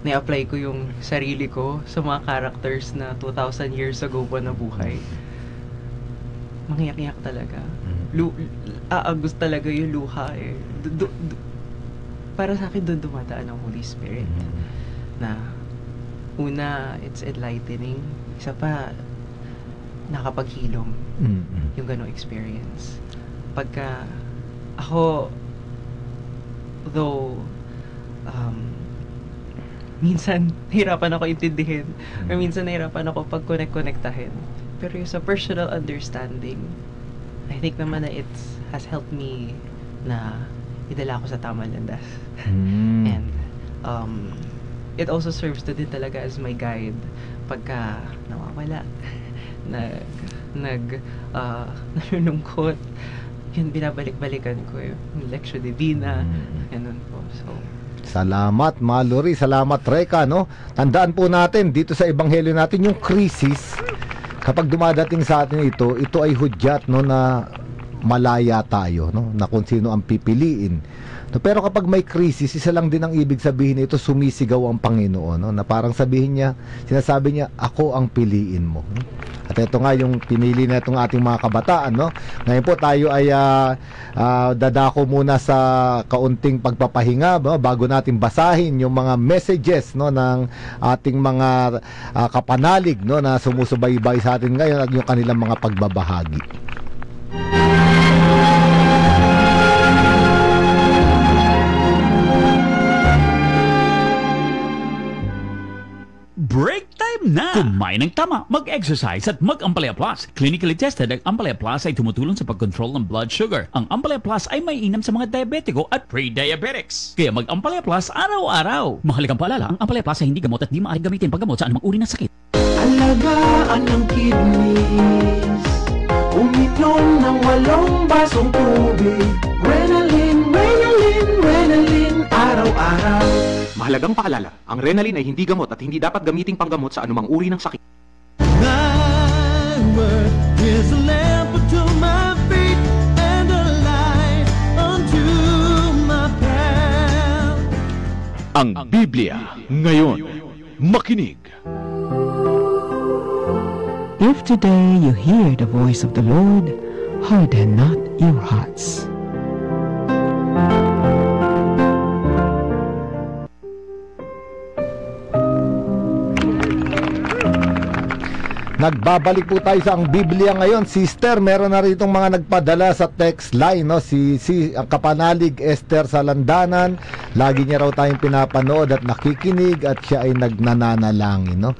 na-apply ko yung sarili ko sa mga characters na 2,000 years ago pa nabuhay. Mangyak-yak talaga. Aagos talaga yung luha eh. Para sa akin doon dumadaan ang Holy Spirit. Na una, it's enlightening. Isa pa, nakapaghilom yung ganong experience. Pagka ako, though minsan nahirapan ako intindihin or minsan nahirapan ako pag-connect-connectahin, pero yung sa personal understanding, I think naman na it has helped me na idala ko sa tamang landas. And it also serves to din talaga as my guide pagka nawawala, nalulungkot, yun binabalik-balikan ko yung Lectio Divina, ganun po. So, salamat Mallory, salamat Reka, no? Tandaan po natin dito sa ebanghelyo natin yung krisis, kapag dumadating sa atin ito ay hudyat, no, na malaya tayo, no, na kung sino ang pipiliin. No, pero kapag may krisis, isa lang din ang ibig sabihin nito, sumisigaw ang Panginoon, no, na parang sinasabi niya, ako ang piliin mo. At ito nga yung pinili na itong ating mga kabataan, no? Ngayon po tayo ay dadako muna sa kaunting pagpapahinga, no? Bago natin basahin yung mga messages, no, ng ating mga kapanalig, no, na sumusubaybay sa atin ngayon at yung kanilang mga pagbabahagi. Break time na! Kumain ng tama, mag-exercise at mag-Ampalaya Plus. Clinically tested, ang Ampalaya Plus ay tumutulong sa pag-control ng blood sugar. Ang Ampalaya Plus ay may inam sa mga diabetiko at pre-diabetics. Kaya mag-Ampalaya Plus araw-araw. Mahalagang paalala, ang Ampalaya Plus ay hindi gamot at di maaaring gamitin paggamot sa anumang uri ng sakit. Alagaan ng kidneys, uminom ng 8 basong tubig. Renalin, Renalin, Renalin, araw-araw. Mahalagang paalala, ang Renalin ay hindi gamot at hindi dapat gamiting panggamot sa anumang uri ng sakit. Thy word is a lamp unto my feet and a light unto my path. Ang Biblia ngayon. Makinig. If today you hear the voice of the Lord, harden not your hearts. Nagbabalik po tayo sa Ang Biblia ngayon. Sister, meron na ritong mga nagpadala sa text line, no? Si ang kapanalig Esther Salandanan, lagi niya raw tayong pinapanood at nakikinig at siya ay nagnananalangin, no?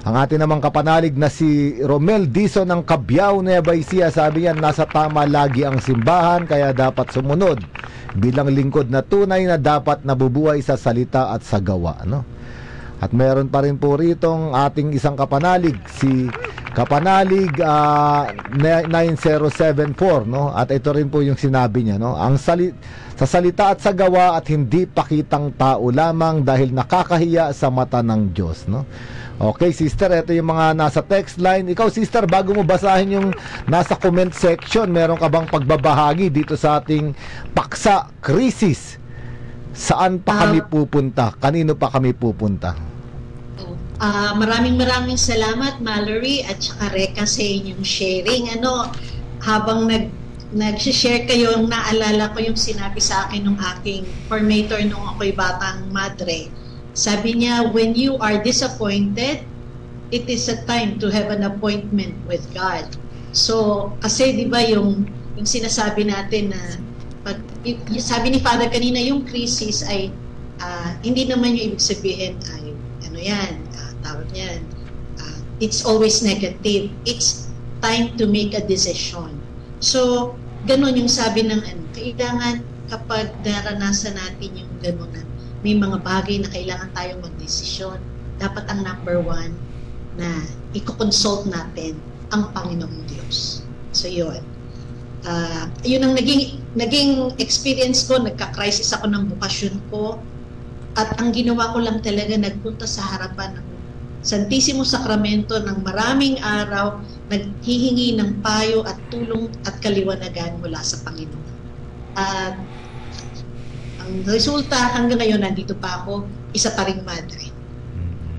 Ang ating namang kapanalig na si Romel Dizon ng Cabiao, Nueva Ecija, sabi niya, nasa tama lagi ang simbahan, kaya dapat sumunod bilang lingkod na tunay na dapat nabubuhay sa salita at sa gawa, no? At meron pa rin po ritong ating isang kapanalig, si Kapanalig 9074, no? At ito rin po yung sinabi niya, no? Sa salita at sa gawa at hindi pakitang tao lamang dahil nakakahiya sa mata ng Diyos, no? Okay, sister, ito yung mga nasa text line. Ikaw, sister, bago mo basahin yung nasa comment section, meron ka bang pagbabahagi dito sa ating paksa krisis? Saan pa kami pupunta? Kanino pa kami pupunta? Maraming salamat, Mallory at saka Reka, sa inyong sharing. Habang nag-share kayo, naalala ko yung sinabi sa akin ng aking formator nung ako'y batang madre. Sabi niya, when you are disappointed, it is a time to have an appointment with God. So, kasi di ba yung sinasabi natin na sabi ni Father kanina, yung crisis ay hindi naman yung ibig sabihin ay tawag niyan, it's always negative. It's time to make a decision. So, ganun yung sabi ng kailangan kapag naranasan natin yung ganun na may mga bagay na kailangan tayong magdesisyon, dapat ang number one na i-consult natin ang Panginoong Diyos. So, yun. Yun ang naging experience ko. Nagka-crisis ako ng bukasyon ko. At ang ginawa ko lang talaga, nagpunta sa harapan ng Santissimo Sacramento ng maraming araw, naghihingi ng payo at tulong at kaliwanagan mula sa Panginoon. At ang resulta, hanggang ngayon, nandito pa ako, isa pa ring madre.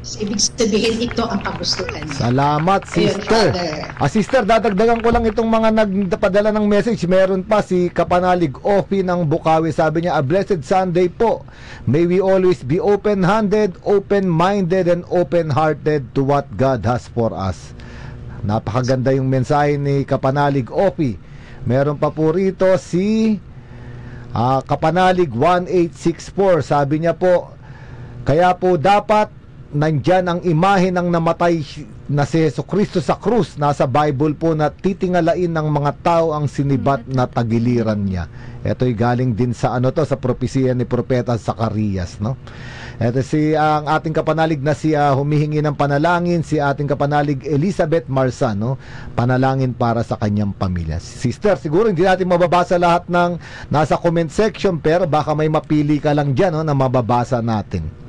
Ibig sabihin, ito ang kagustuhan. Salamat, sister. Sister, dadagdagan ko lang itong mga nagpadala ng message. Meron pa si Kapanalig Ofi ng Bukawi. Sabi niya, a blessed Sunday po. May we always be open-handed, open-minded, and open-hearted to what God has for us. Napakaganda yung mensahe ni Kapanalig Ofi. Meron pa po rito si Kapanalig 1864. Sabi niya po, kaya po dapat nandyan ang imahe ng namatay na si Jesucristo sa krus. Nasa Bible po na titingalain ng mga tao ang sinibat na tagiliran niya. Ito'y galing din sa sa propesiya ni Propeta Zacarias, no? Ito ang ating kapanalig na humihingi ng panalangin, si ating kapanalig Elizabeth Marsan, no? Panalangin para sa kanyang pamilya. Sister, siguro hindi natin mababasa lahat ng nasa comment section, pero baka may mapili ka lang dyan, no, na mababasa natin.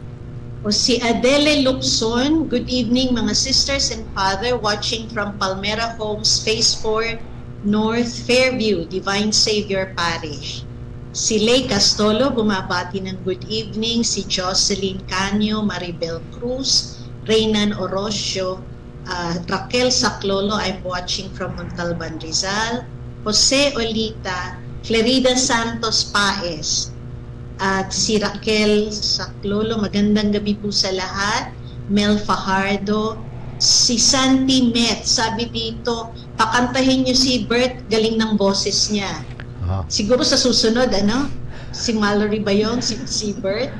O si Adele Luxon, good evening mga sisters and father watching from Palmera Homes, Phase 4, North Fairview, Divine Savior Parish. Si Lay Castolo, bumabati ng good evening. Si Jocelyn Canyo, Maribel Cruz, Reynan Orosio, Raquel Saclolo, I'm watching from Montalban, Rizal. Jose Olita, Clarida Santos Paez, at si Raquel Saclolo, magandang gabi po sa lahat. Mel Fajardo, si Santi Met, sabi dito, pakantahin niyo si Bert, galing ng boses niya. Siguro sa susunod, si Mallory ba yun? Si Bert?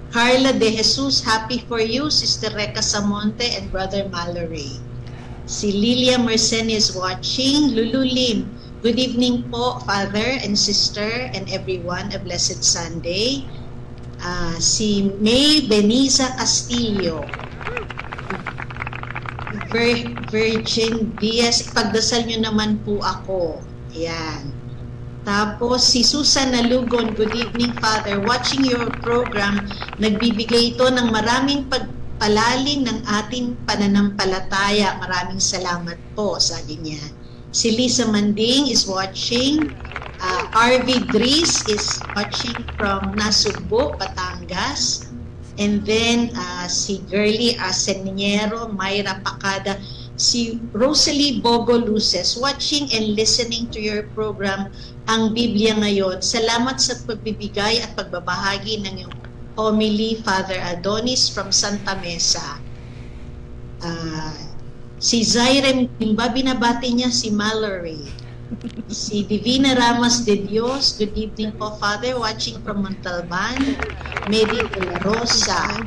Carla De Jesus, happy for you, Sister Reka Samonte and Brother Mallory. Si Lilia Mercen is watching. Lulu Lim, good evening po, Father and Sister and everyone. A blessed Sunday. Si May Beniza Castillo. Virgin Diaz, pagdasal nyo naman po ako. Ayan. Tapos si Susan Nalugon, good evening, Father. Watching your program, nagbibigay ito ng maraming pagpalalim ng ating pananampalataya. Maraming salamat po, sabi niya. Si Lisa Manding is watching. RV Dries is watching from Nasugbo, Batangas. And then si Girly Asenero, Mayra Pacada, si Rosalie Bogo Luces, watching and listening to your program, Ang Biblia Ngayon. Salamat sa pagbibigay at pagbabahagi ng iyong homily, Father Adonis from Santa Mesa. Si Zaire Mimba, binabati niya si Mallory. Si Divina Ramos de Dios, good evening po, Father, watching from Montalban. Mary de la Rosa,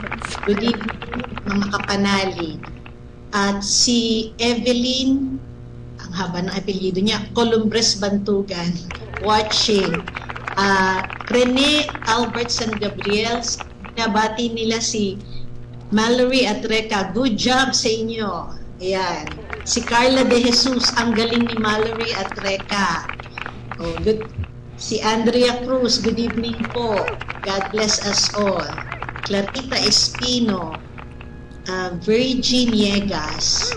good evening, mga kapanalig. At si Evelyn, ang haba ng apelyido niya, Columbres Bantugan, watching. Rene Albert San Gabriel, nabati nila si Mallory at Reka, good job sa inyo. Ayan. Si Carla de Jesus, ang galing ni Mallory at Reka. Oh, good. Si Andrea Cruz, good evening po. God bless us all. Clarita Espino, Virgin Yegas.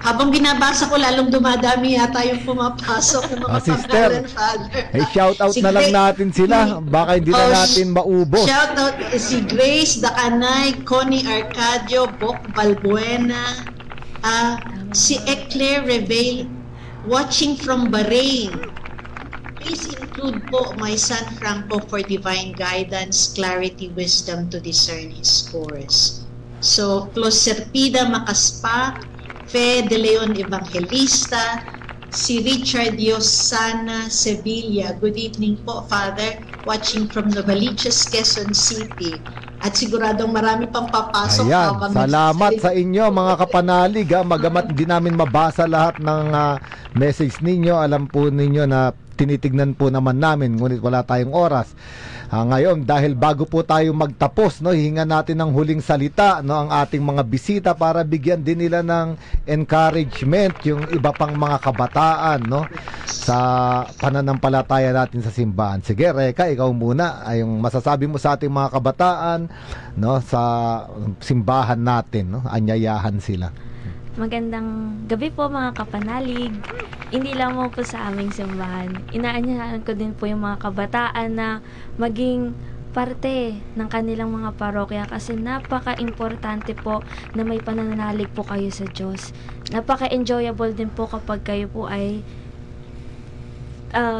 Habang binabasa ko, lalong dumadami yata yung pumapasok ng mga Sister, pangalan, Father. shout out na lang natin sila. Baka hindi na natin maubos. Shout out si Grace Dacanay, Connie Arcadio, Bok Balbuena, si Eclair Reveil, watching from Bahrain. Please include po my son Franco for divine guidance, clarity, wisdom to discern his course. So, Closerpida Macaspak, Fe de Leon Evangelista, si Richard Diosana Sevilla. Good evening po, Father, watching from Novaliches, Quezon City. At siguradong marami pang papasok. Ayan, salamat sa inyo mga kapanalig. Magamat di namin mabasa lahat ng message ninyo, alam po ninyo na tinitignan po naman namin, ngunit wala tayong oras. Ngayon, dahil bago po tayo magtapos, no, hihinga natin ng huling salita, no, ang ating mga bisita para bigyan din nila ng encouragement yung iba pang mga kabataan, no, sa pananampalataya natin sa simbahan. Sige, Reka, ikaw muna, ay yung masasabi mo sa ating mga kabataan, no, sa simbahan natin, no, anyayahan sila. Magandang gabi po mga kapanalig. Hindi lang mo po sa aming simbahan. Inaanyahan ko din po yung mga kabataan na maging parte ng kanilang mga parokya kasi napaka-importante po na may pananalig po kayo sa Diyos. Napaka-enjoyable din po kapag kayo po ay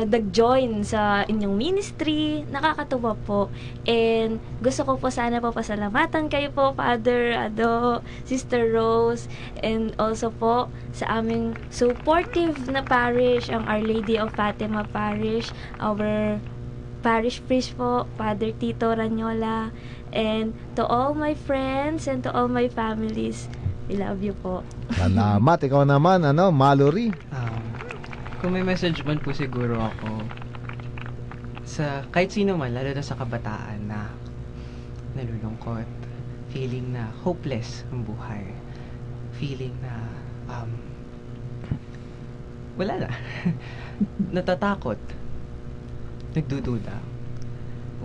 nag-join sa inyong ministry. Nakakatuwa po. And gusto ko po sana po pasalamatan kayo po, Father Ado, Sister Rose, and also po sa aming supportive na parish, ang Our Lady of Fatima Parish, our parish priest po, Father Tito Ranyola, and to all my friends and to all my families, I love you po. Salamat. Ikaw naman, Mallory. Kung may message man po siguro ako sa kahit sino man, lalo na sa kabataan na nalulungkot, feeling na hopeless ang buhay, feeling na wala na, natatakot, nagdududa,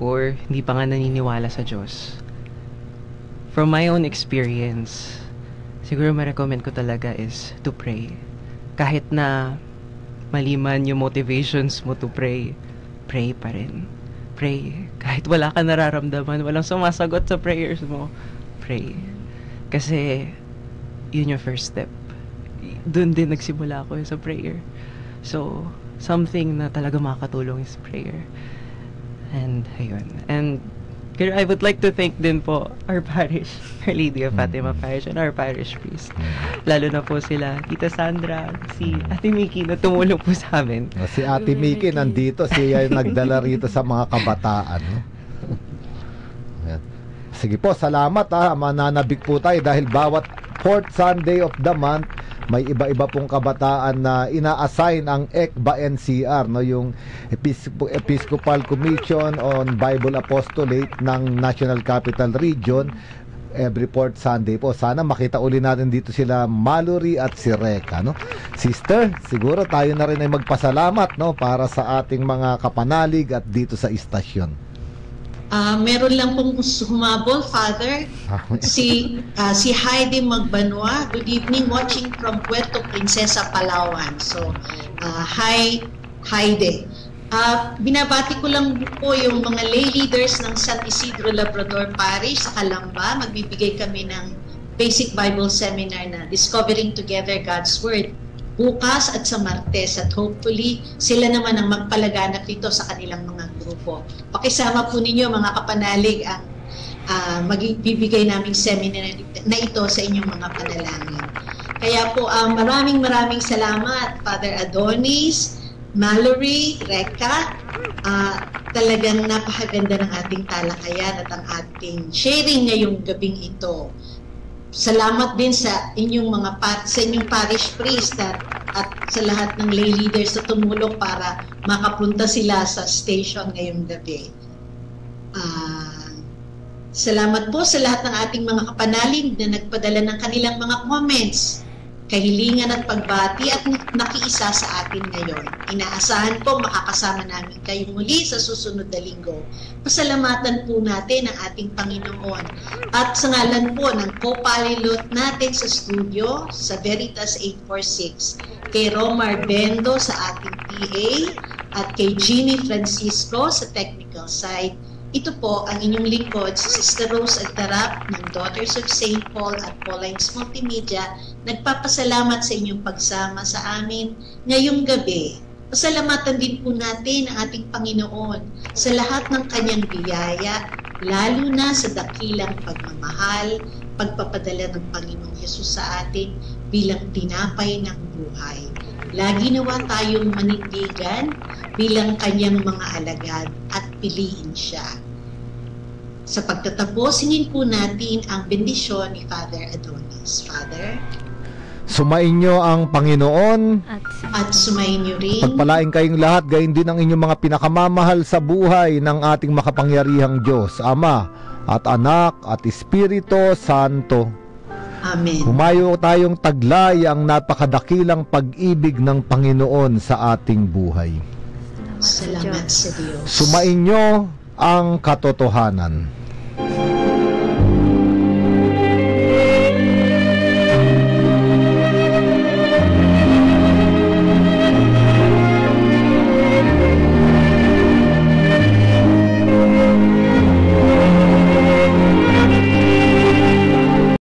or hindi pa nga naniniwala sa Diyos. From my own experience, siguro ma-recommend ko talaga is to pray. Kahit na maliman yung motivations mo to pray, pray pa rin. Pray. Kahit wala ka nararamdaman, walang sumasagot sa prayers mo, pray. Kasi, yun yung first step. Doon din nagsimula ako sa prayer. So, something na talaga makakatulong is prayer. And, ayun. And, I would like to thank din po our parish, Our Lady of Fatima Parish, and our parish priest. Lalo na po sila, Tita Sandra, si Ate Miki na tumulong po sa amin. Si Ate Miki nandito, siya yung nagdala rito sa mga kabataan. Sige po, salamat mananabik po tayo dahil bawat fourth Sunday of the month, may iba-iba pong kabataan na ina-assign ang ECBA-NCR, no, yung Episcopal Commission on Bible Apostolate ng National Capital Region, every fourth Sunday po. Sana makita uli natin dito sila Mallory at si Reka, no. Sister, siguro tayo na rin ay magpasalamat, no, para sa ating mga kapanalig at dito sa istasyon. Meron lang pong humabol, Father. Si Heidi Magbanwa. Good evening, watching from Puerto Princesa, Palawan. So, hi Heidi. Binabati ko lang po yung mga lay leaders ng San Isidro Labrador Parish sa Calamba. Magbibigay kami ng basic Bible seminar na Discovering Together God's Word bukas at sa Martes, at hopefully sila naman ang magpalaganap dito sa kanilang mga grupo. Pakisama po ninyo mga kapanalig ang magbibigay naming seminar na ito sa inyong mga panalangin. Kaya po maraming salamat Father Adonis, Mallory, Reka. Talagang napakaganda ng ating talakayan at ang ating sharing ngayong gabing ito. Salamat din sa inyong inyong parish priest at sa lahat ng lay leaders na tumulong para makapunta sila sa station ngayong gabi. Salamat po sa lahat ng ating mga kapanalig na nagpadala ng kanilang mga comments, kahilingan at pagbati at nakiisa sa atin ngayon. Inaasahan po makakasama namin kayo muli sa susunod na linggo. Pasalamatan po natin ang ating Panginoon at sa ngalan po ng co-pilot natin sa studio sa Veritas 846, kay Romar Bendo sa ating PA at kay Jeannie Francisco sa technical side. Ito po ang inyong lingkod, si Sister Rose Agdarap ng Daughters of St. Paul at Paulines Multimedia. Nagpapasalamat sa inyong pagsama sa amin ngayong gabi. Pasalamatan din po natin ang ating Panginoon sa lahat ng kanyang biyaya, lalo na sa dakilang pagmamahal, pagpapadala ng Panginoong Hesus sa atin bilang tinapay ng buhay. Lagi nawa tayong manindigan bilang kanyang mga alagad at piliin siya. Sa pagtatapos, hingin po natin ang bendisyon ni Father Adonis. Father, sumainyo ang Panginoon at sumainyo rin. Pagpalain kayong lahat, gayon din ang inyong mga pinakamamahal sa buhay ng ating makapangyarihang Diyos, Ama at Anak at Espiritu Santo. Amen. Humayo tayong taglay ang napakadakilang pag-ibig ng Panginoon sa ating buhay. Salamat sa Diyos. Sumainyo ang katotohanan.